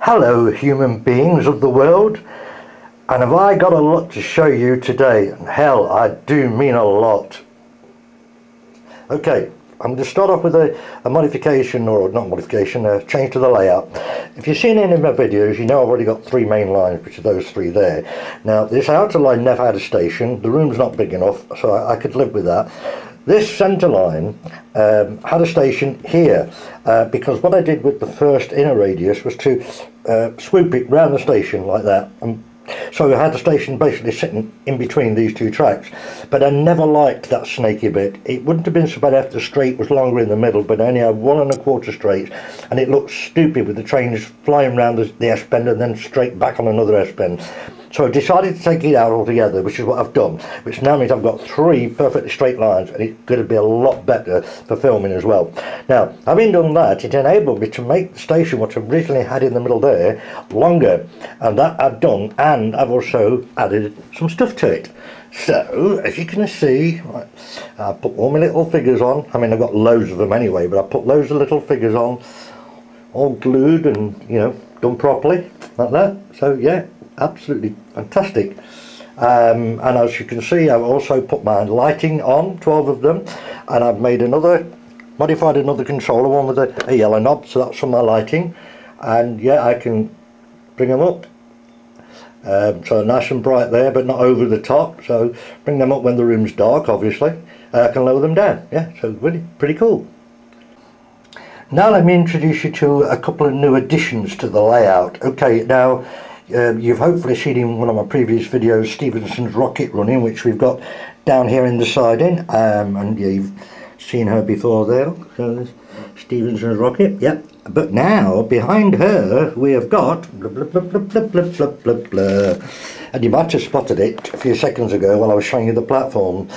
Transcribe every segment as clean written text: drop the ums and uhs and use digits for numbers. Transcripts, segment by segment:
Hello human beings of the world, and have I got a lot to show you today, and hell, I do mean a lot. Okay, I'm going to start off with a modification, or not modification, a change to the layout. If you've seen any of my videos, you know I've already got three main lines, which are those three there. Now this outer line never had a station, the room's not big enough, so I could live with that. This centre line had a station here, because what I did with the first inner radius was to swoop it round the station like that. So I had the station basically sitting in between these two tracks, but I never liked that snaky bit. It wouldn't have been so bad if the straight was longer in the middle, but I only had 1 1/4 straight, and it looked stupid with the trains flying round the S-bend and then straight back on another S-bend. So I decided to take it out altogether, which is what I've done, which now means I've got 3 perfectly straight lines, and it's going to be a lot better for filming as well. Now, having done that, it enabled me to make the station, what I originally had in the middle there, longer, and that I've done, and I've also added some stuff to it. So, as you can see, I put all my little figures on. I mean, I've got loads of them anyway, but I put loads of little figures on, all glued and, you know, done properly, like that. So, yeah. Absolutely fantastic. And as you can see, I've also put my lighting on, 12 of them, and I've made modified another controller, one with a yellow knob, so that's for my lighting. And yeah, I can bring them up, so nice and bright there, but not over the top, so bring them up when the room's dark, obviously. I can lower them down, yeah, so really pretty cool. Now let me introduce you to a couple of new additions to the layout. Okay, now you've hopefully seen in one of my previous videos Stevenson's rocket running, which we've got down here in the siding, and yeah, you've seen her before there. So there's Stevenson's rocket, yep. But now behind her we have got blah, blah, blah, blah, blah, blah, blah, blah, blah. And you might have spotted it a few seconds ago while I was showing you the platform.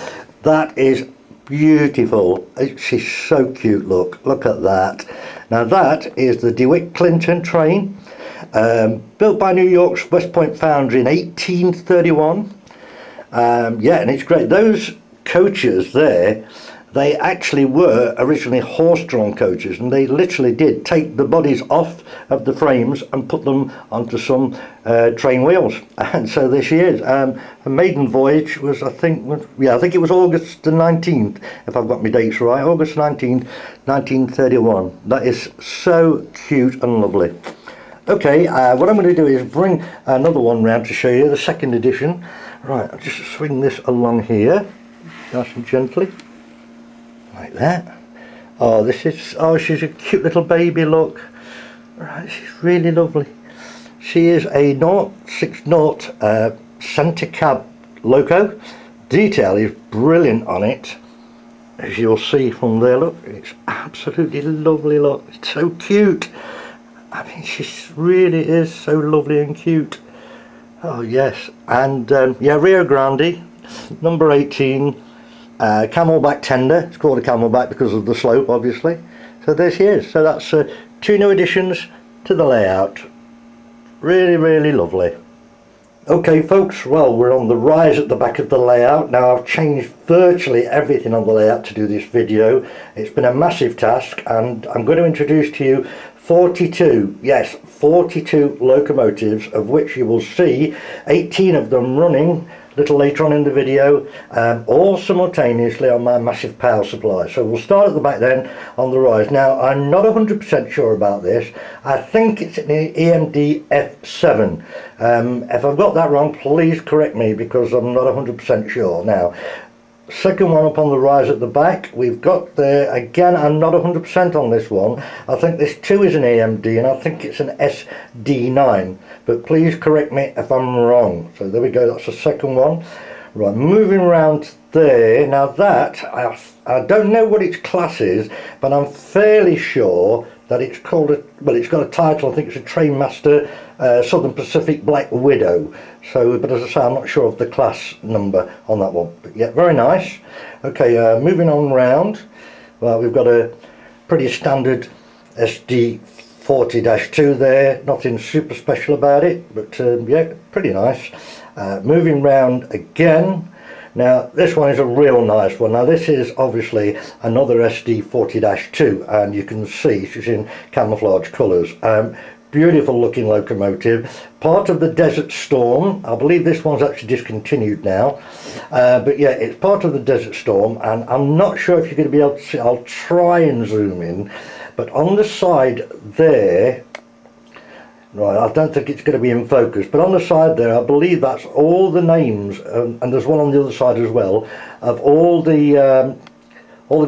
That is beautiful. She's so cute. Look at that. Now that is the De-Witt Clinton train. Built by New York's West Point foundry in 1831. Yeah, and it's great. Those coaches there, they actually were originally horse-drawn coaches, and they literally did take the bodies off of the frames and put them onto some train wheels. And so there she is. The maiden voyage was, I think it was August the 19th, if I've got my dates right. August 19th, 1931. That is so cute and lovely. Okay, what I'm going to do is bring another one round to show you, the second edition. Right, I'll just swing this along here, nice and gently, like that. Oh, she's a cute little baby, look. Right, she's really lovely. She is a 060 centre cab Loco. Detail is brilliant on it, as you'll see from there, look. It's absolutely lovely, look. It's so cute. I mean, she really is so lovely and cute. Oh yes, and yeah, Rio Grande, number 18, Camel-Back tender. It's called a Camel-Back because of the slope, obviously. So there she is. So that's 2 new additions to the layout. Really, really lovely. Okay folks, well, we're on the rise at the back of the layout. Now I've changed virtually everything on the layout to do this video. It's been a massive task, and I'm going to introduce to you 42, yes, 42 locomotives, of which you will see 18 of them running a little later on in the video, all simultaneously on my massive power supply. So we'll start at the back then on the rise. Now I'm not 100% sure about this. I think it's an EMD F7. If I've got that wrong, please correct me, because I'm not 100% sure. Now, second one up on the rise at the back, we've got there, again, I'm not 100% on this one. I think this too is an AMD, and I think it's an SD9, but please correct me if I'm wrong. So there we go, that's the second one. Right, moving around there, now that, I don't know what its class is, but I'm fairly sure that it's called it's got a title. I think it's a Trainmaster Southern Pacific Black Widow. So, but as I say, I'm not sure of the class number on that one. But yeah, very nice. Okay, moving on round. Well, we've got a pretty standard SD 40-2 there. Nothing super special about it, but yeah, pretty nice. Moving round again. Now this one is a real nice one. Now this is obviously another SD 40-2, and you can see she's in camouflage colours. beautiful looking locomotive, part of the Desert Storm. I believe this one's actually discontinued now, but yeah, it's part of the Desert Storm, and I'm not sure if you're going to be able to see. I'll try and zoom in, but on the side there, right, I don't think it's going to be in focus, but on the side there, I believe that's all the names, and there's one on the other side as well, of all the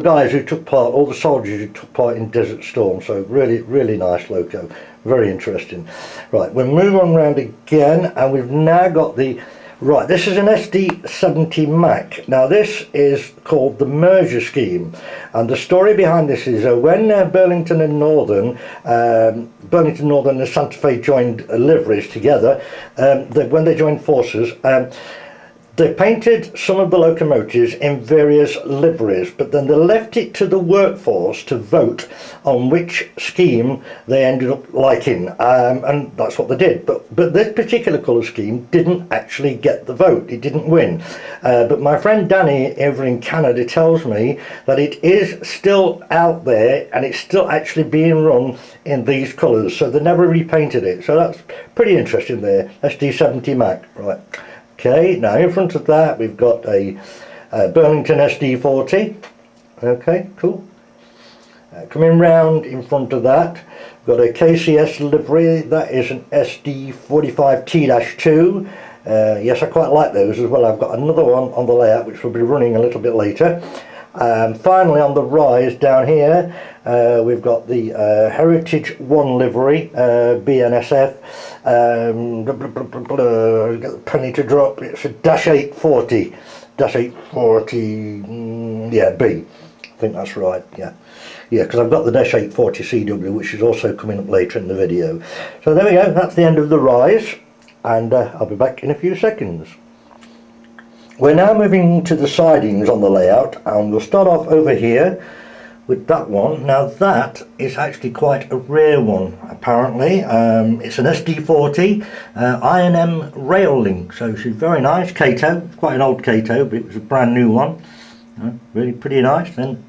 guys who took part, all the soldiers who took part in Desert Storm. So really, really nice loco, very interesting. Right, we'll move on round again, and we've now got the, right, this is an SD70 Mac. Now this is called the merger scheme, and the story behind this is when Burlington and Northern and Santa Fe joined liveries together, when they joined forces, they painted some of the locomotives in various liveries, but then they left it to the workforce to vote on which scheme they ended up liking, and that's what they did. But this particular colour scheme didn't actually get the vote, it didn't win. But my friend Danny over in Canada tells me that it is still out there, and it's still actually being run in these colours, so they never repainted it. So that's pretty interesting there, SD70 Mac, right. Okay, now in front of that we've got a Burlington SD40. Okay, cool. Coming round in front of that, we've got a KCS livery. That is an SD45T-2. Yes, I quite like those as well. I've got another one on the layout which will be running a little bit later. Finally on the rise down here, we've got the Herratige 1 livery, BNSF. Got the penny to drop. It's a -840, yeah, B. I think that's right. Yeah, because I've got the -840 CW, which is also coming up later in the video. So there we go. That's the end of the rise, and I'll be back in a few seconds. We're now moving to the sidings on the layout, and we'll start off over here with that one. Now that is actually quite a rare one, apparently. It's an SD40 I&M rail link, so she's very nice. Kato, quite an old Kato, but it was a brand new one. Really pretty nice. Then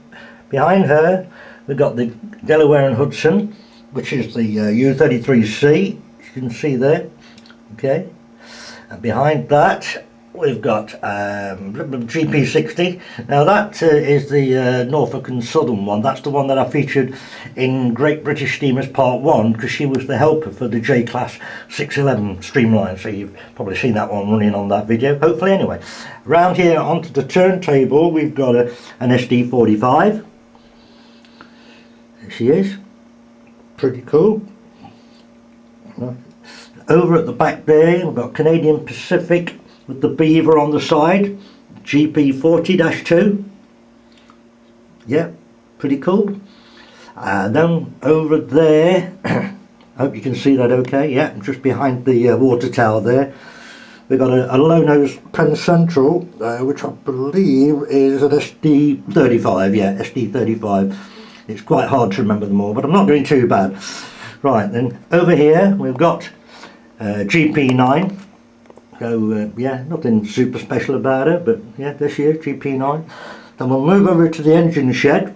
behind her we've got the Delaware and Hudson, which is the U33C, you can see there. Okay, and behind that we've got GP60. Now that is the Norfolk and Southern one. That's the one that I featured in Great British Steamers Part 1, because she was the helper for the J-Class 611 streamline. So you've probably seen that one running on that video, hopefully anyway. Around here onto the turntable we've got an SD45. There she is. Pretty cool. Over at the back there we've got Canadian Pacific with the beaver on the side, GP40-2. Yeah, pretty cool. Then over there, I hope you can see that okay. Yeah, just behind the water tower there, we've got a low nose Penn Central, which I believe is an SD35. Yeah, SD35. It's quite hard to remember them all, but I'm not doing too bad. Right, then over here we've got GP9. So yeah, nothing super special about her, but yeah, there she is, GP9. Then we'll move over to the engine shed,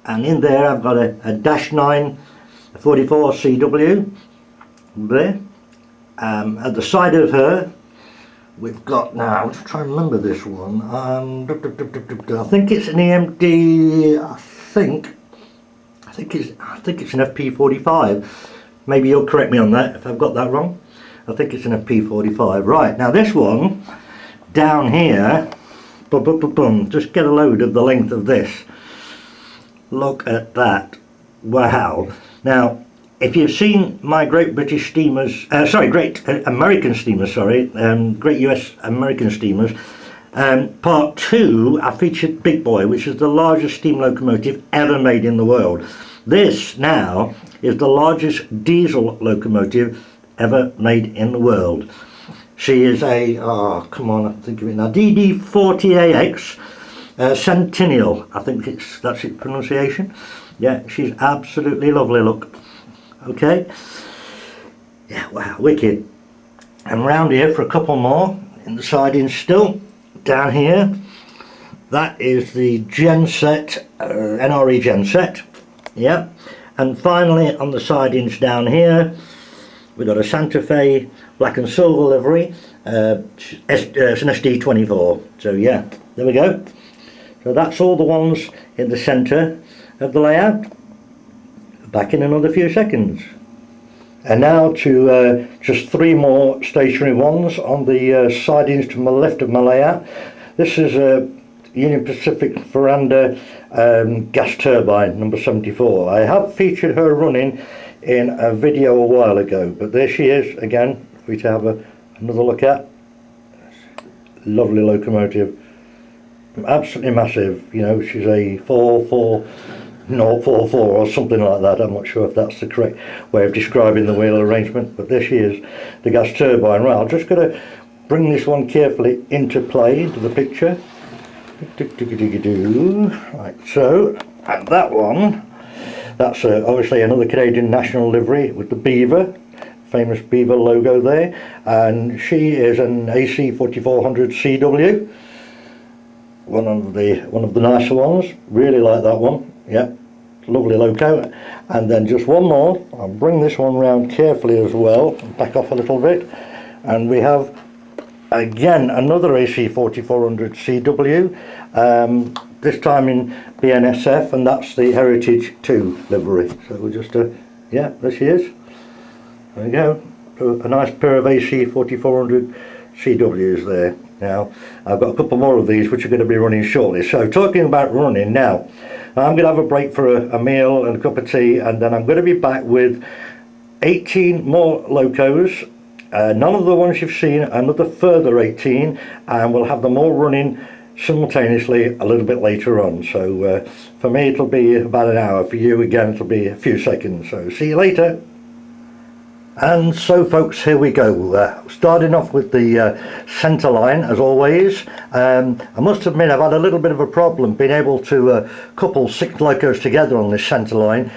and in there I've got a -9 44 CW there. At the side of her we've got, now I'm just trying to remember this one, I think it's an EMD, I think it's an FP45. Maybe you'll correct me on that if I've got that wrong. I think it's an FP45. Right, now this one down here, just get a load of the length of this. Look at that. Wow. Now if you've seen my Great British Steamers, Great American Steamers, Great US American Steamers, part 2, I featured Big Boy, which is the largest steam locomotive ever made in the world. This now is the largest diesel locomotive ever made in the world. She is a, come on, I think of it now, DD40AX Centennial, I think that's its pronunciation. Yeah, she's absolutely lovely, look. Okay, yeah, wow, wicked. And round here for a couple more in the sidings still, down here, that is the Genset, NRE Genset. Yeah, and finally on the sidings down here We've got a Santa Fe black and silver livery. It's an SD24. So yeah, there we go. So that's all the ones in the centre of the layout. Back in another few seconds. And now to just 3 more stationary ones on the sidings to my left of my layout. This is a Union Pacific Veranda gas turbine number 74. I have featured her running in a video a while ago, but there she is again for you to have another look at. Lovely locomotive, absolutely massive. You know, she's a 444 or something like that. I'm not sure if that's the correct way of describing the wheel arrangement, but there she is, the gas turbine. Right, I'm just going to bring this one carefully into play, into the picture. Right, so, and that one, that's obviously another Canadian national livery with the beaver, famous beaver logo there, and she is an AC 4400 CW, one of the nicer ones. Really like that one. Yeah, lovely loco. And then just one more. I'll bring this one round carefully as well, back off a little bit, and we have again another AC 4400 CW, this time in BNSF, and that's the Herratige 2 livery. So we'll just yeah, there she is. There we go. A nice pair of AC 4400 CWs there. Now I've got a couple more of these which are going to be running shortly. So talking about running now, I'm going to have a break for a meal and a cup of tea, and then I'm going to be back with 18 more locos. None of the ones you've seen, another further 18, and we'll have them all running simultaneously a little bit later on. So for me it'll be about an hour, for you again it'll be a few seconds. So see you later. And so folks, here we go, starting off with the centre line as always. I must admit I've had a little bit of a problem being able to couple 6 locos together on this centre line,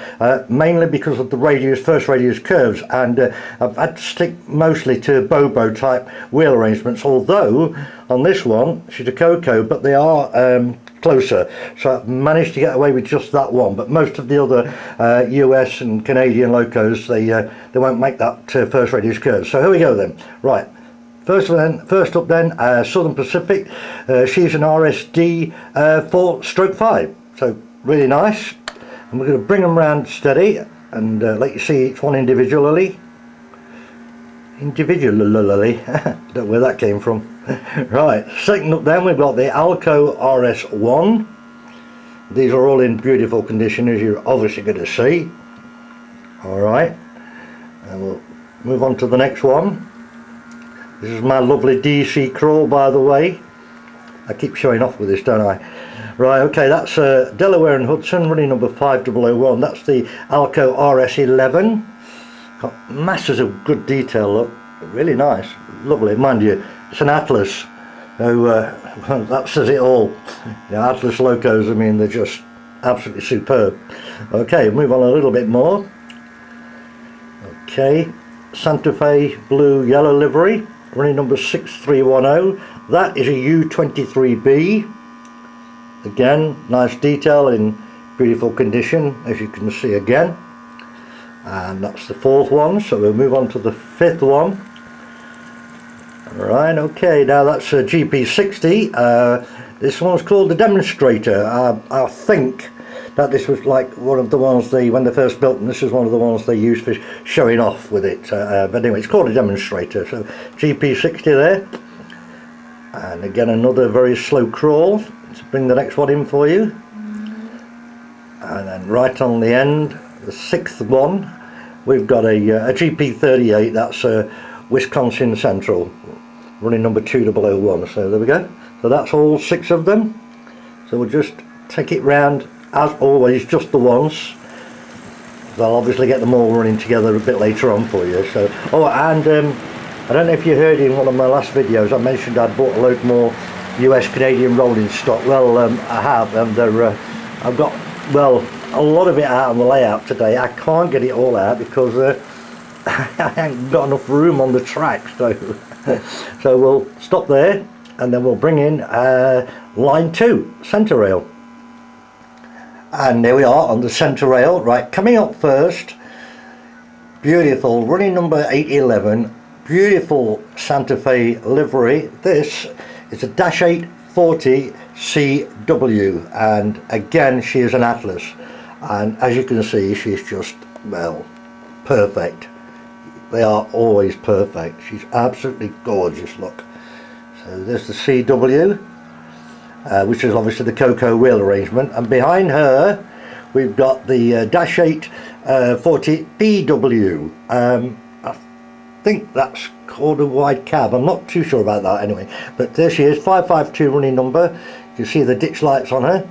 mainly because of the first radius curves, and I've had to stick mostly to Bobo type wheel arrangements, although on this one she's a Coco, but they are closer, so I've managed to get away with just that one. But most of the other US and Canadian locos, they won't make that first radius curve. So here we go then. Right, first up then, Southern Pacific. She's an RSD 4/5, so really nice. And we're going to bring them round steady and let you see each one individually. Don't know where that came from. Right, second up then we've got the Alco RS1. These are all in beautiful condition, as you're obviously going to see. Alright, and we'll move on to the next one. This is my lovely DC crawl, by the way. I keep showing off with this, don't I? Right, okay, that's Delaware and Hudson, running number 5001. That's the Alco RS11. Got masses of good detail, look. Really nice, lovely. Mind you, it's an Atlas, so that says it all. The Atlas locos, I mean, they're just absolutely superb. Okay, move on a little bit more. Okay, Santa Fe blue yellow livery, running number 6310. That is a U23B. Again, nice detail in beautiful condition, as you can see again. And that's the 4th one, so we'll move on to the 5th one. Right, okay, now that's a GP60. This one's called the Demonstrator. I think that this was like one of the ones when they first built them, this is one of the ones they used for showing off with it. But anyway, it's called a Demonstrator, so GP60 there. And again, another very slow crawl to bring the next one in for you. And then right on the end, the 6th one, we've got a GP38, that's a Wisconsin Central, running number 2001. So there we go. So that's all 6 of them. So we'll just take it round, as always, just the once. I'll obviously get them all running together a bit later on for you. So, oh, and I don't know if you heard in one of my last videos, I mentioned I'd bought a load more US Canadian rolling stock. Well, I have, and I've got, well, a lot of it out on the layout today. I can't get it all out because I haven't got enough room on the track. So we'll stop there, and then we'll bring in line 2, centre rail. And there we are on the centre rail. Right, coming up first beautiful, running number 811, beautiful Santa Fe livery. This is a -8 40 CW, and again she is an Atlas, and as you can see she's just, well, perfect. They are always perfect. She's absolutely gorgeous, look. So there's the CW, which is obviously the Coco wheel arrangement, and behind her we've got the -8 40 BW. I think that's called a wide cab. I'm not too sure about that anyway, but there she is, 552 running number. You can see the ditch lights on her,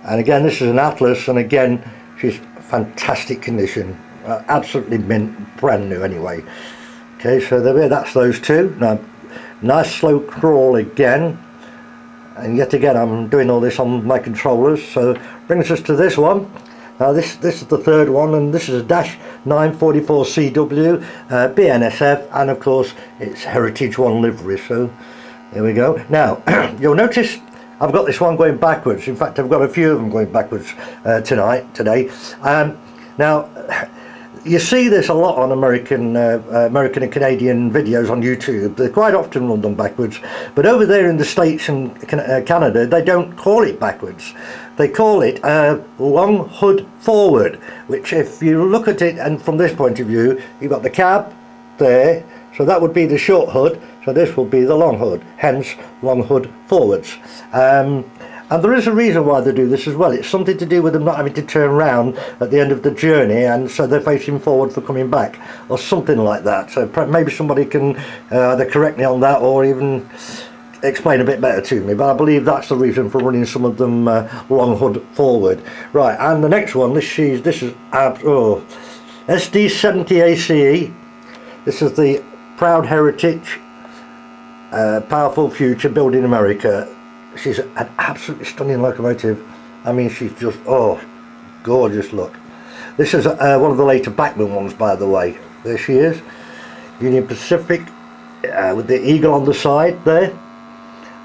and again this is an Atlas, and again she's fantastic condition, absolutely mint, brand new anyway. Okay, so there we are, that's those two. Now nice slow crawl again, and yet again I'm doing all this on my controllers, so brings us to this one. Now this is the third one, and this is a -9 44 CW, BNSF, and of course it's Herratige 1 livery. So there we go. Now you'll notice I've got this one going backwards. In fact, I've got a few of them going backwards today. Now you see this a lot on American and Canadian videos on YouTube. They quite often run them backwards, but over there in the States and Canada they don't call it backwards. They call it long hood forward, which if you look at it and from this point of view, you've got the cab there, so that would be the short hood, so this will be the long hood, hence long hood forwards. And there is a reason why they do this as well. It's something to do with them not having to turn around at the end of the journey, and so they're facing forward for coming back, or something like that. So maybe somebody can either correct me on that or even explain a bit better to me, but I believe that's the reason for running some of them long hood forward. Right, and the next one, this is SD70 ACE. This is the proud heritage, powerful future, built in America. She's an absolutely stunning locomotive. I mean, she's just, oh, gorgeous, look. This is one of the later Bachmann ones, by the way. There she is, Union Pacific, with the eagle on the side there,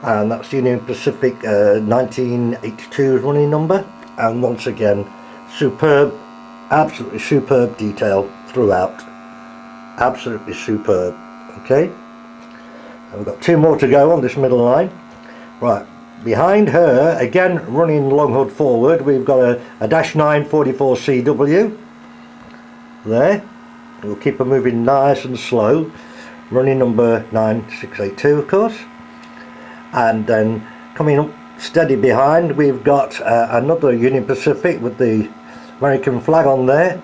and that's Union Pacific 1982 running number. And once again, superb, absolutely superb detail throughout, absolutely superb. Okay, and we've got two more to go on this middle line. Right, behind her again running long hood forward, we've got a -9 44 CW there. We'll keep her moving nice and slow, running number 9682 of course. And then coming up steady behind, we've got another Union Pacific with the American flag on there,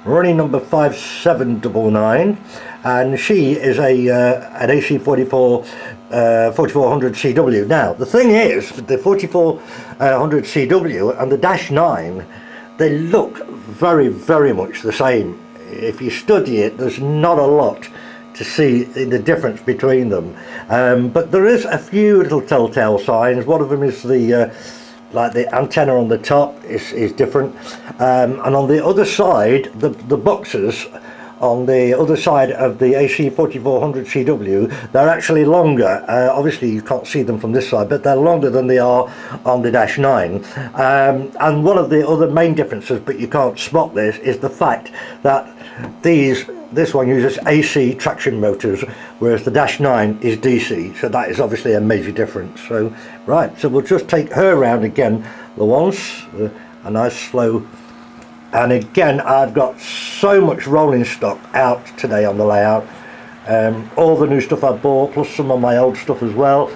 running number 5799, and she is an AC 4400 CW. Now the thing is, with the 4400 CW and the -9, they look very, very much the same. If you study it, there's not a lot to see the difference between them, but there is a few little telltale signs. One of them is the like the antenna on the top is different, and on the other side, the boxes on the other side of the AC 4400 CW, they're actually longer. Obviously you can't see them from this side, but they're longer than they are on the -9. And one of the other main differences, but you can't spot this, is the fact that this one uses AC traction motors, whereas the -9 is DC, so that is obviously a major difference. So right, so we'll just take her around again the once, a nice slow. And again, I've got so much rolling stock out today on the layout, all the new stuff I bought plus some of my old stuff as well,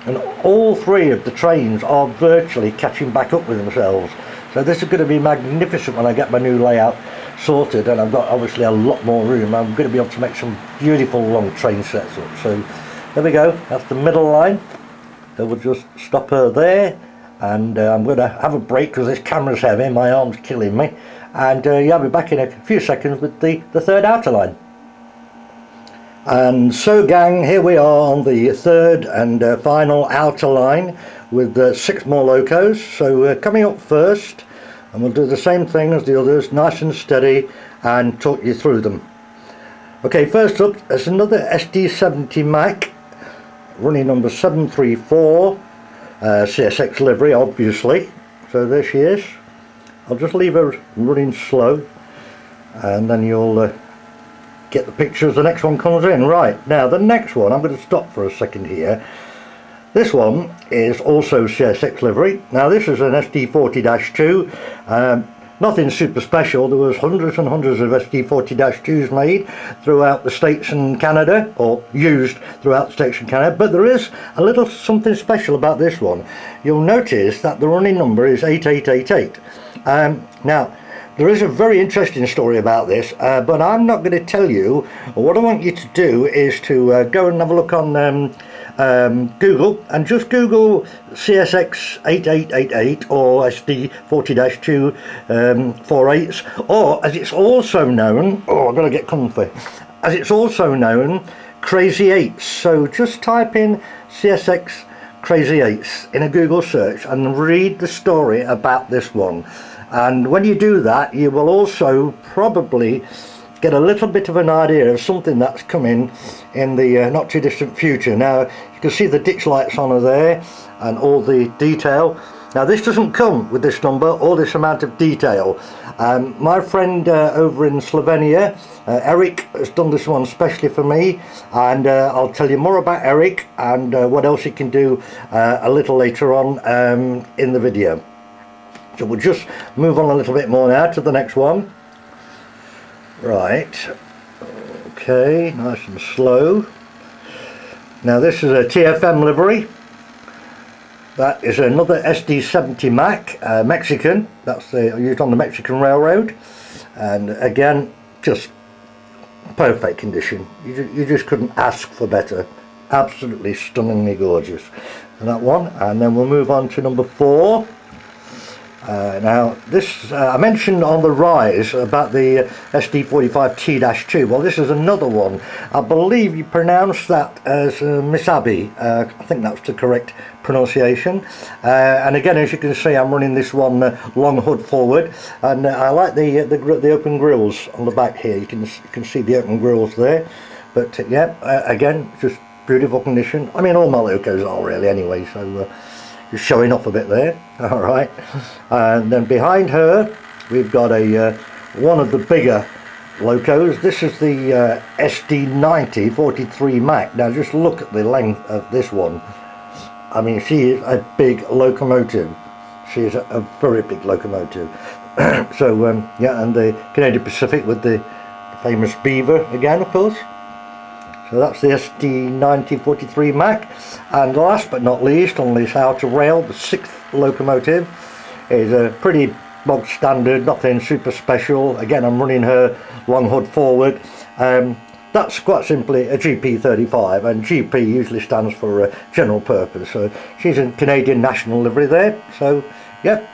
and all three of the trains are virtually catching back up with themselves. So this is going to be magnificent when I get my new layout sorted, and I've got obviously a lot more room. I'm going to be able to make some beautiful long train sets up. So there we go, that's the middle line. So we'll just stop her there, and I'm going to have a break because this camera's heavy, my arm's killing me, and yeah, I'll be back in a few seconds with the third outer line. And so gang, here we are on the third and final outer line with 6 more locos. So coming up first, and we'll do the same thing as the others, nice and steady, and talk you through them. Okay, first up is another SD70 Mac, running number 734, CSX livery obviously. So there she is. I'll just leave her running slow, and then you'll get the picture as the next one comes in. Right, now the next one, I'm going to stop for a second here. This one is also CSX livery. Now this is an SD40-2. Nothing super special. There was hundreds and hundreds of SD40-2s made throughout the States and Canada, or used throughout the States and Canada, but there is a little something special about this one. You'll notice that the running number is 8888. Now there is a very interesting story about this, but I'm not going to tell you. What I want you to do is to go and have a look on Google, and just Google CSX 8888 or SD40-2 48s, or as it's also known, I've got to get comfy, as it's also known, Crazy 8s. So just type in CSX Crazy 8s in a Google search and read the story about this one. And when you do that, you will also probably get a little bit of an idea of something that's coming in the not too distant future. Now you can see the ditch lights on her there and all the detail. Now this doesn't come with this number or this amount of detail. My friend over in Slovenia, Erik, has done this one specially for me, and I'll tell you more about Erik and what else he can do a little later on in the video. So we'll just move on a little bit more now to the next one. Right, okay, nice and slow. Now this is a TFM livery. That is another SD70 Mac, Mexican. That's used on the Mexican Railroad, and again, just perfect condition. You just couldn't ask for better. Absolutely stunningly gorgeous. And that one, and then we'll move on to number 4. Now this, I mentioned on the rise about the SD45T-2. Well, this is another one. I believe you pronounce that as Missabe. I think that's the correct pronunciation. And again, as you can see, I'm running this one long hood forward, and I like the open grills on the back here. You can see the open grills there. But yeah, again, just beautiful condition. I mean, all my Locos are really anyway, so just showing off a bit there. All right, and then behind her we've got a one of the bigger Locos. This is the SD90 43 Mac. Now just look at the length of this one. I mean, she is a big locomotive. She is a very big locomotive. So yeah, and the Canadian Pacific with the famous beaver again, of course. So that's the SD90 43 Mac. And last but not least, on this outer rail, the 6th locomotive is a pretty bog standard, nothing super special. Again, I'm running her long hood forward. That's quite simply a GP35, and GP usually stands for general purpose. So she's in Canadian national livery there. So yep,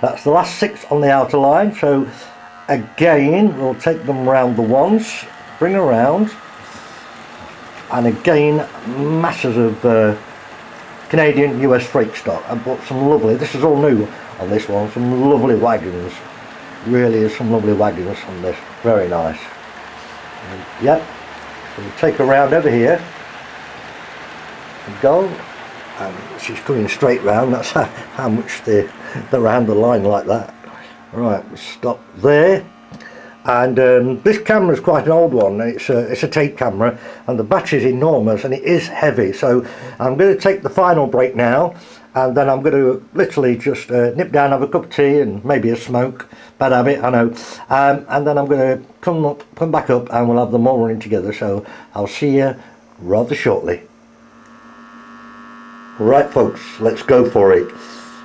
that's the last 6 on the outer line. So again, we'll take them round the ones, bring around. And again, masses of Canadian US freight stock. I bought some lovely, this is all new on this one, some lovely wagons. Really is some lovely wagons on this, very nice. And, yep, so we'll take her round over here and go, and she's coming straight round. That's how much they're round the line like that. Right, we'll stop there. And this camera is quite an old one. It's a tape camera, and the battery is enormous and it is heavy. So I'm going to take the final break now, and then I'm going to literally just nip down, have a cup of tea and maybe a smoke. Bad habit, I know. And then I'm going to come back up, and we'll have them all running together. So I'll see you rather shortly. Right, folks, let's go for it.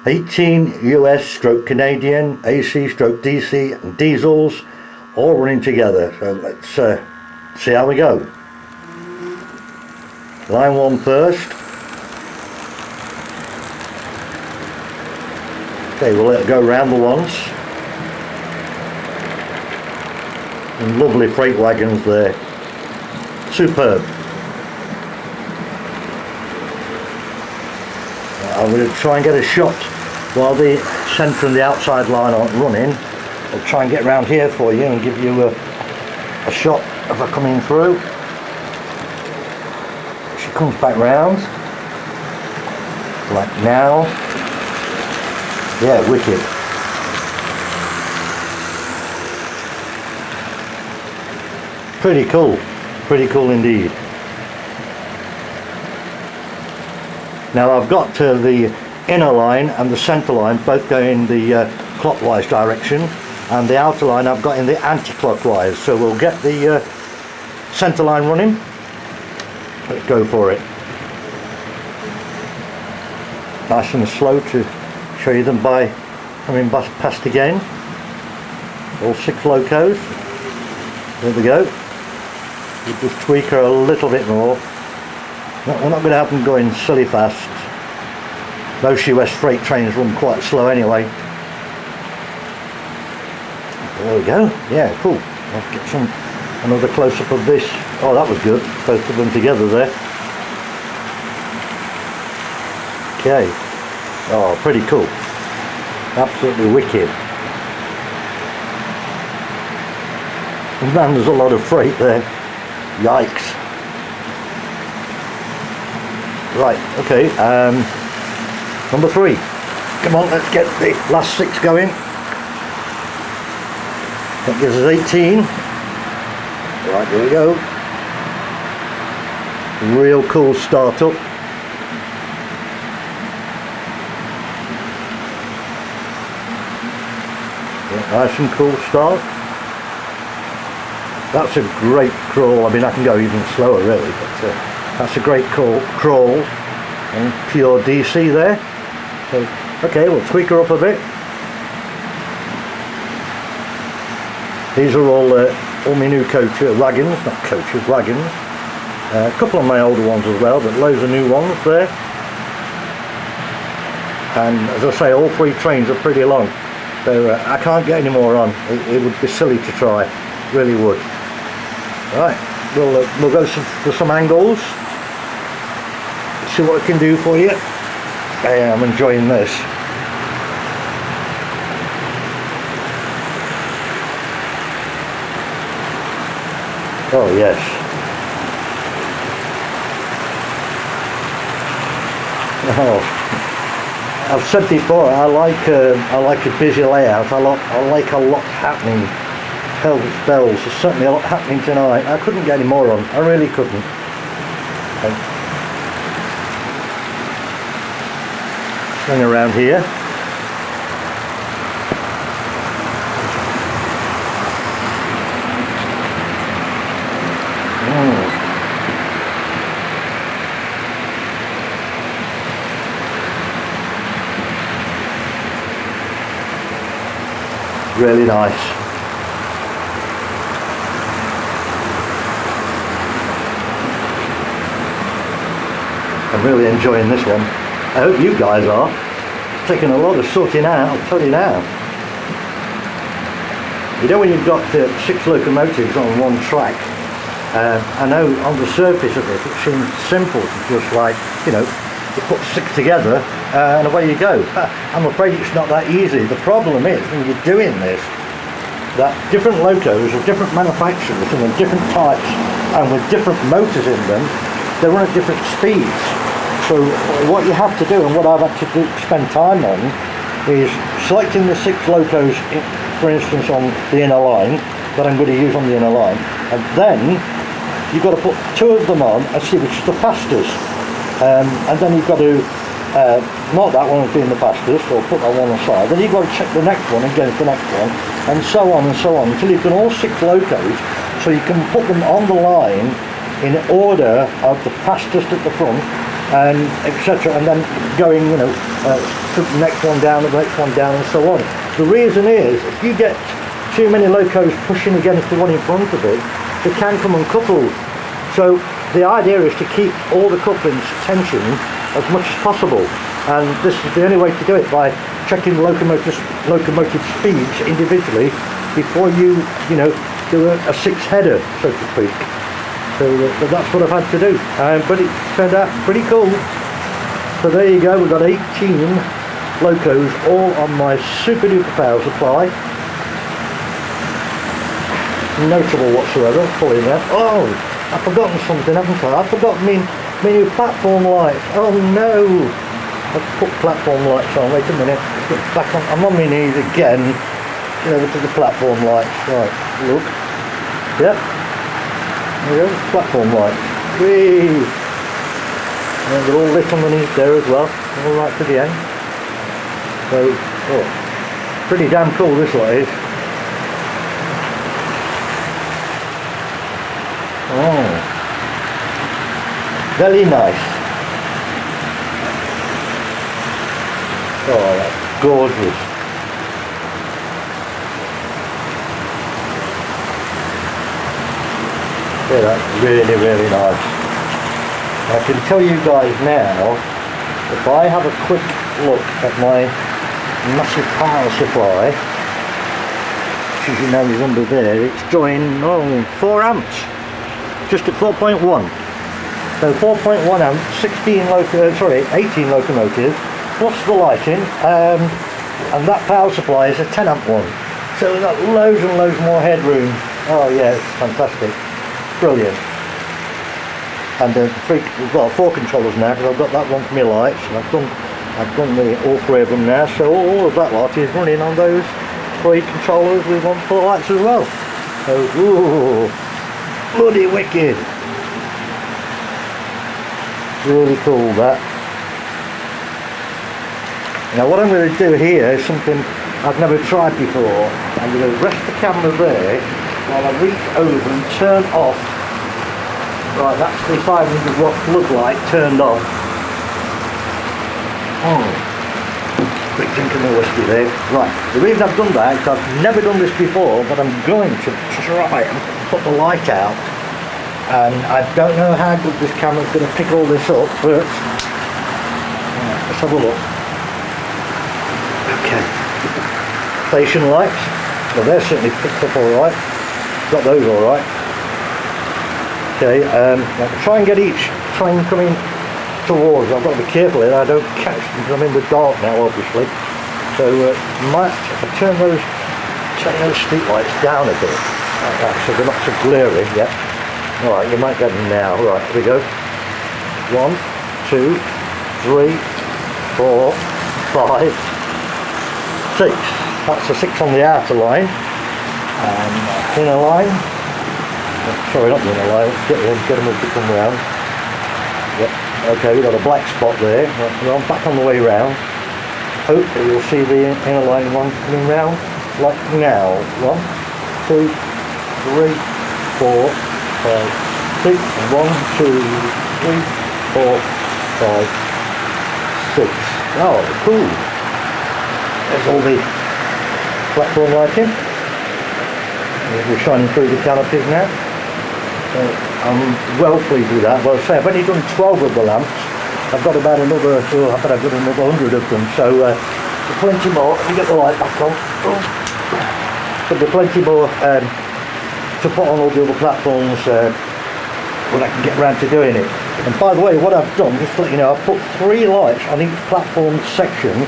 18 US stroke Canadian, AC stroke DC and diesels, all running together. So let's see how we go. Line 1 first. Okay, we'll let it go round the ones. And lovely freight wagons there. Superb. I'm going to try and get a shot while the centre and the outside line aren't running. I'll try and get around here for you and give you a shot of her coming through. She comes back round, like now. Yeah, wicked. Pretty cool indeed. Now I've got the inner line and the centre line both go in the clockwise direction, and the outer line I've got in the anti-clockwise, so we'll get the centre line running. Let's go for it. Nice and slow to show you them by coming past again. All 6 locos. There we go. We'll just tweak her a little bit more. We're not going to have them going silly fast. Most US freight trains run quite slow anyway. There we go. Yeah, cool. I'll get another close-up of this. Oh, that was good. Both of them together there. Okay. Oh, pretty cool. Absolutely wicked. Man, there's a lot of freight there. Yikes. Right, okay. Number 3. Come on, let's get the last 6 going. That gives us 18. Right, here we go. Real cool startup. Nice and cool start. That's a great crawl. I mean, I can go even slower really, but that's a great crawl and pure DC there. So, okay, we'll tweak her up a bit. These are all my new wagons, not coaches, wagons. A couple of my older ones as well, but loads of new ones there. And as I say, all 3 trains are pretty long, so I can't get any more on. It would be silly to try, really would. Right, we'll go for some angles, see what I can do for you. Yeah, I'm enjoying this. Oh yes. Oh, I've said before, I like a busy layout. I like a lot happening. Bells, there's certainly a lot happening tonight. I couldn't get any more on. I really couldn't. Okay. Swing around here. Really nice. I'm really enjoying this one. I hope you guys are. It's taking a lot of sorting out, I'll tell you now. You know, when you've got 6 locomotives on one track, I know on the surface of it seems simple to just, like, you know, to put 6 together and away you go. I'm afraid it's not that easy. The problem is, when you're doing this, that different locos of different manufacturers and of different types and with different motors in them, they run at different speeds. So what you have to do, and what I've had to spend time on, is selecting the 6 locos, for instance, on the inner line, that I'm going to use on the inner line, and then you've got to put 2 of them on and see which is the fastest. And then you've got to mark that one as being the fastest, or put that one aside. Then you've got to check the next one against the next one, and so on, until you've done all 6 locos, so you can put them on the line in order of the fastest at the front, and etc., and then going, you know, put the next one down, the next one down, and so on. The reason is, if you get too many locos pushing against the one in front of it, they can come uncoupled. So the idea is to keep all the couplings tension as much as possible, and this is the only way to do it, by checking locomotive speeds individually before you know, do a 6-header, so to speak. So that's what I've had to do, but it turned out pretty cool. So there you go, we've got 18 locos all on my super duper power supply. No trouble whatsoever pulling that. Oh, I've forgotten something, haven't I? I've forgotten my new platform lights. Oh no! I've put platform lights on. Wait a minute. Back on. I'm on my knees again. Get over to the platform lights. Right, look. Yep. There we go, platform light. Whee! And they're all lit underneath there as well, all right to the end. So, oh, pretty damn cool this lot is. Oh, very nice. Oh, that's gorgeous. Yeah, that's really, really nice. I can tell you guys now, if I have a quick look at my massive power supply, which as you know is under there, it's drawing 4 amps, just at 4.1. So 4.1 amps, 18 locomotives, plus the lighting, and that power supply is a 10 amp one. So we've got loads and loads more headroom. Oh yeah, it's fantastic. Brilliant. And we've got 4 controllers now, because I've got that one for my lights, and I've done all 3 of them now, so all of that lot is running on those 3 controllers with one for the lights as well. So, ooh, bloody wicked. Really cool, that. Now what I'm going to do here is something I've never tried before. I'm going to rest the camera there while I reach over and turn off. Right, that's the 500 watt floodlight turned off. Oh, quick drink of my whiskey there. Right, the reason I've done that is I've never done this before, but I'm going to try and put the light out. And I don't know how good this camera's going to pick all this up, but let's have a look. Okay, station lights. Well, they're certainly picked up alright. Got those alright. Okay, I'll try and get each train coming towards. I've got to be careful here, I don't catch them because I'm in the dark now, obviously. So, might if I turn those street lights down a bit, like that, so they're not so glaring. Yeah. All right, you might get them now. Right, here we go. 1, 2, 3, 4, 5, 6. That's the 6 on the outer line, and inner line. Sorry, not the inner line. Let's get them as they come round. Yep. Okay, we've got a black spot there. Right, I'm back on the way round. Hopefully you'll see the inner line one coming round like now. 1, 2, 3, 4, 5, 6. 1, 2, 3, 4, 5, 6. Oh, cool. There's all the platform lighting. We're shining through the canopies now. I'm well pleased with that. Well, say I've only done 12 of the lamps. I've got about another, I bet I've got another 100 of them. So there's plenty more. Let me get the light back on. But there's plenty more to put on all the other platforms when I can get around to doing it. And by the way, what I've done, just to let you know, I've put 3 lights on each platform section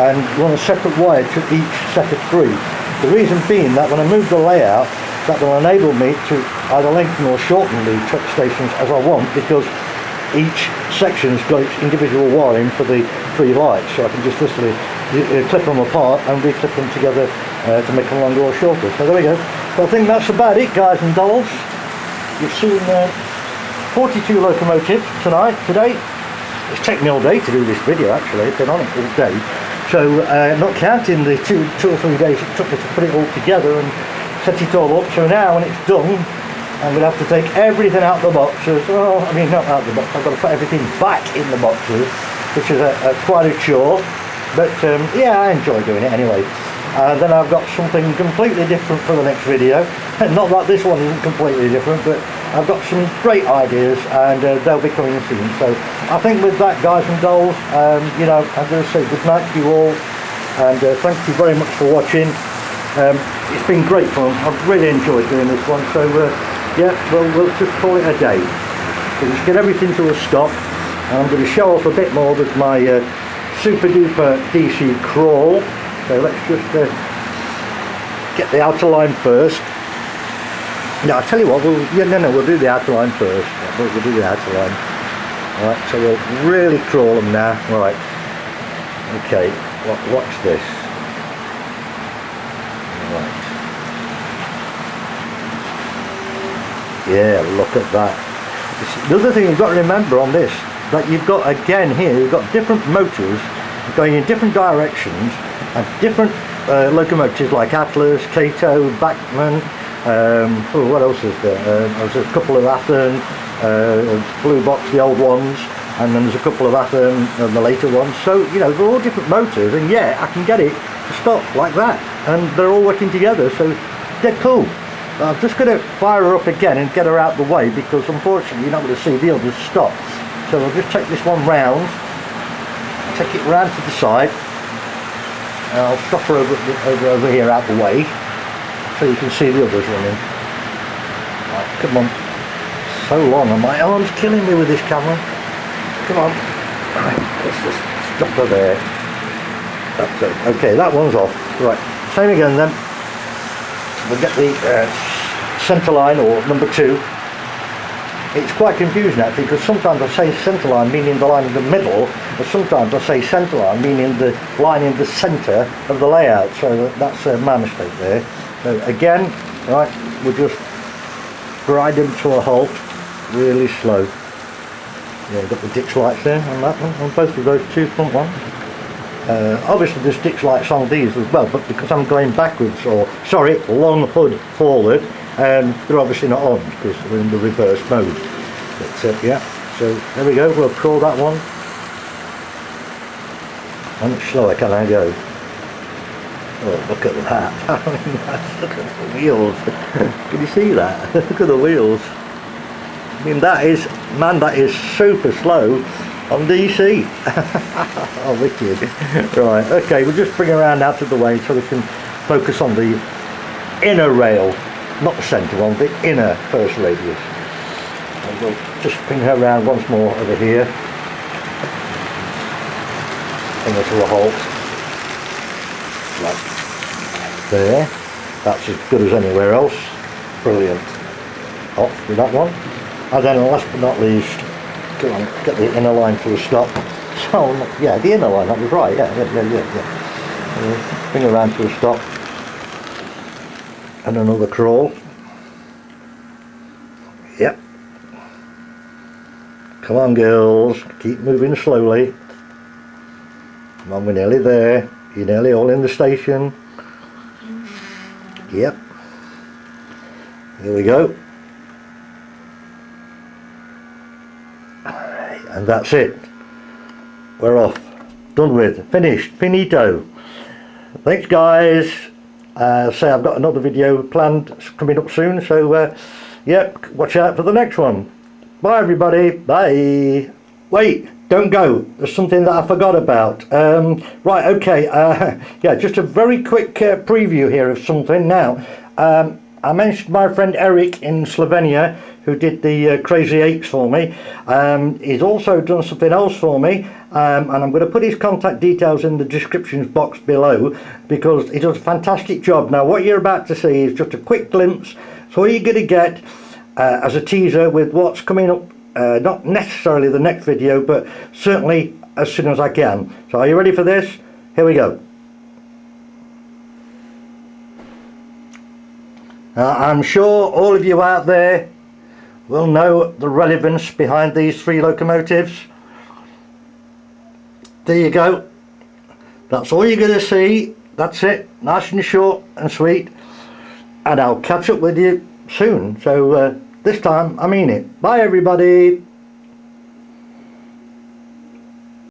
and run a separate wire to each set of 3. The reason being that when I move the layout, that will enable me to either lengthen or shorten the truck stations as I want, because each section's got its individual wiring for the 3 lights, so I can just literally clip them apart and reclip them together to make them longer or shorter. So there we go. So I think that's about it, guys and dolls. You've seen 42 locomotives today. It's taken me all day to do this video, actually. I've been on it all day. So not counting the 2 or 3 days it took me to put it all together and set it all up. So now when it's done, I'm going to have to take everything out the boxes. Well, I mean, not out the box. I've got to put everything back in the boxes, which is quite a chore. But yeah, I enjoy doing it anyway. Then I've got something completely different for the next video. Not that this one isn't completely different, but I've got some great ideas, and they'll be coming soon. So I think with that, guys and dolls, you know, I'm going to say good night to you all, and thank you very much for watching. It's been great fun. I've really enjoyed doing this one. So yeah, well, we'll just call it a day. So just get everything to a stop, and I'm going to show off a bit more with my super duper DC crawl. So let's just get the outer line first. No, I'll tell you what, we'll do the outer line first. We'll do the outer line. Alright, so we'll really crawl them now. Right. Okay, watch this. Right. Yeah, look at that. The other thing you've got to remember on this, that you've got again here, you've got different motors going in different directions, and different locomotives like Atlas, Kato, Bachmann, what else is there? There's a couple of Athearn, Blue Box, the old ones, and then there's a couple of Athearn, the later ones. So, you know, they're all different motors, and yeah, I can get it to stop like that, and they're all working together, so they're cool. I'm just going to fire her up again and get her out of the way, because unfortunately you're not going to see the others stop. So I'll just take this one round, take it round to the side, and I'll stop her over here out the way, so you can see the others running. Right, come on. So long, and my arm's killing me with this camera. Come on. Right, let's just stop her there. That's it. Okay, that one's off. Right, same again then. We'll get the centre line, or number 2. It's quite confusing actually, because sometimes I say centre line meaning the line in the middle, and sometimes I say centre line meaning the line in the centre of the layout, so that's my mistake there. So again, right, we'll just grind them to a halt, really slow. Yeah, got the ditch lights there on that one, on both of those two front ones. Obviously there's ditch lights on these as well, but because I'm going backwards, or sorry, long hood forward, they're obviously not on because we're in the reverse mode. But yeah, so there we go, we'll crawl that one. How much slower can I go? Oh, look at that. Look at the wheels. Can you see that? Look at the wheels. I mean, that is, man, that is super slow on DC. Oh, wicked. Right, okay, we'll just bring her around out of the way so we can focus on the inner rail, not the centre one, the inner first radius. And we'll just bring her around once more over here. Bring her to a halt. Like there. That's as good as anywhere else. Brilliant. Off with that one. And then last but not least, come on, get the inner line to a stop. So, yeah, the inner line, that was right, yeah. Bring her around to a stop. And another crawl. Yep. Come on, girls, keep moving slowly. Come on, we're nearly there. You're nearly all in the station. Yep. Here we go. And that's it. We're off. Done with. Finished. Finito. Thanks, guys. Say I've got another video planned coming up soon, so yep, watch out for the next one. Bye, everybody. Bye. Wait, don't go. There's something that I forgot about. Right, okay. Yeah, just a very quick preview here of something now. I mentioned my friend Erik in Slovenia, who did the Crazy 8s for me. He's also done something else for me, and I'm going to put his contact details in the descriptions box below, because he does a fantastic job. Now what you're about to see is just a quick glimpse. So all you're going to get as a teaser with what's coming up, not necessarily the next video, but certainly as soon as I can. So are you ready for this? Here we go. Now, I'm sure all of you out there will know the relevance behind these 3 locomotives. There you go. That's all you're going to see. That's it. Nice and short and sweet. And I'll catch up with you soon. So this time I mean it. Bye, everybody.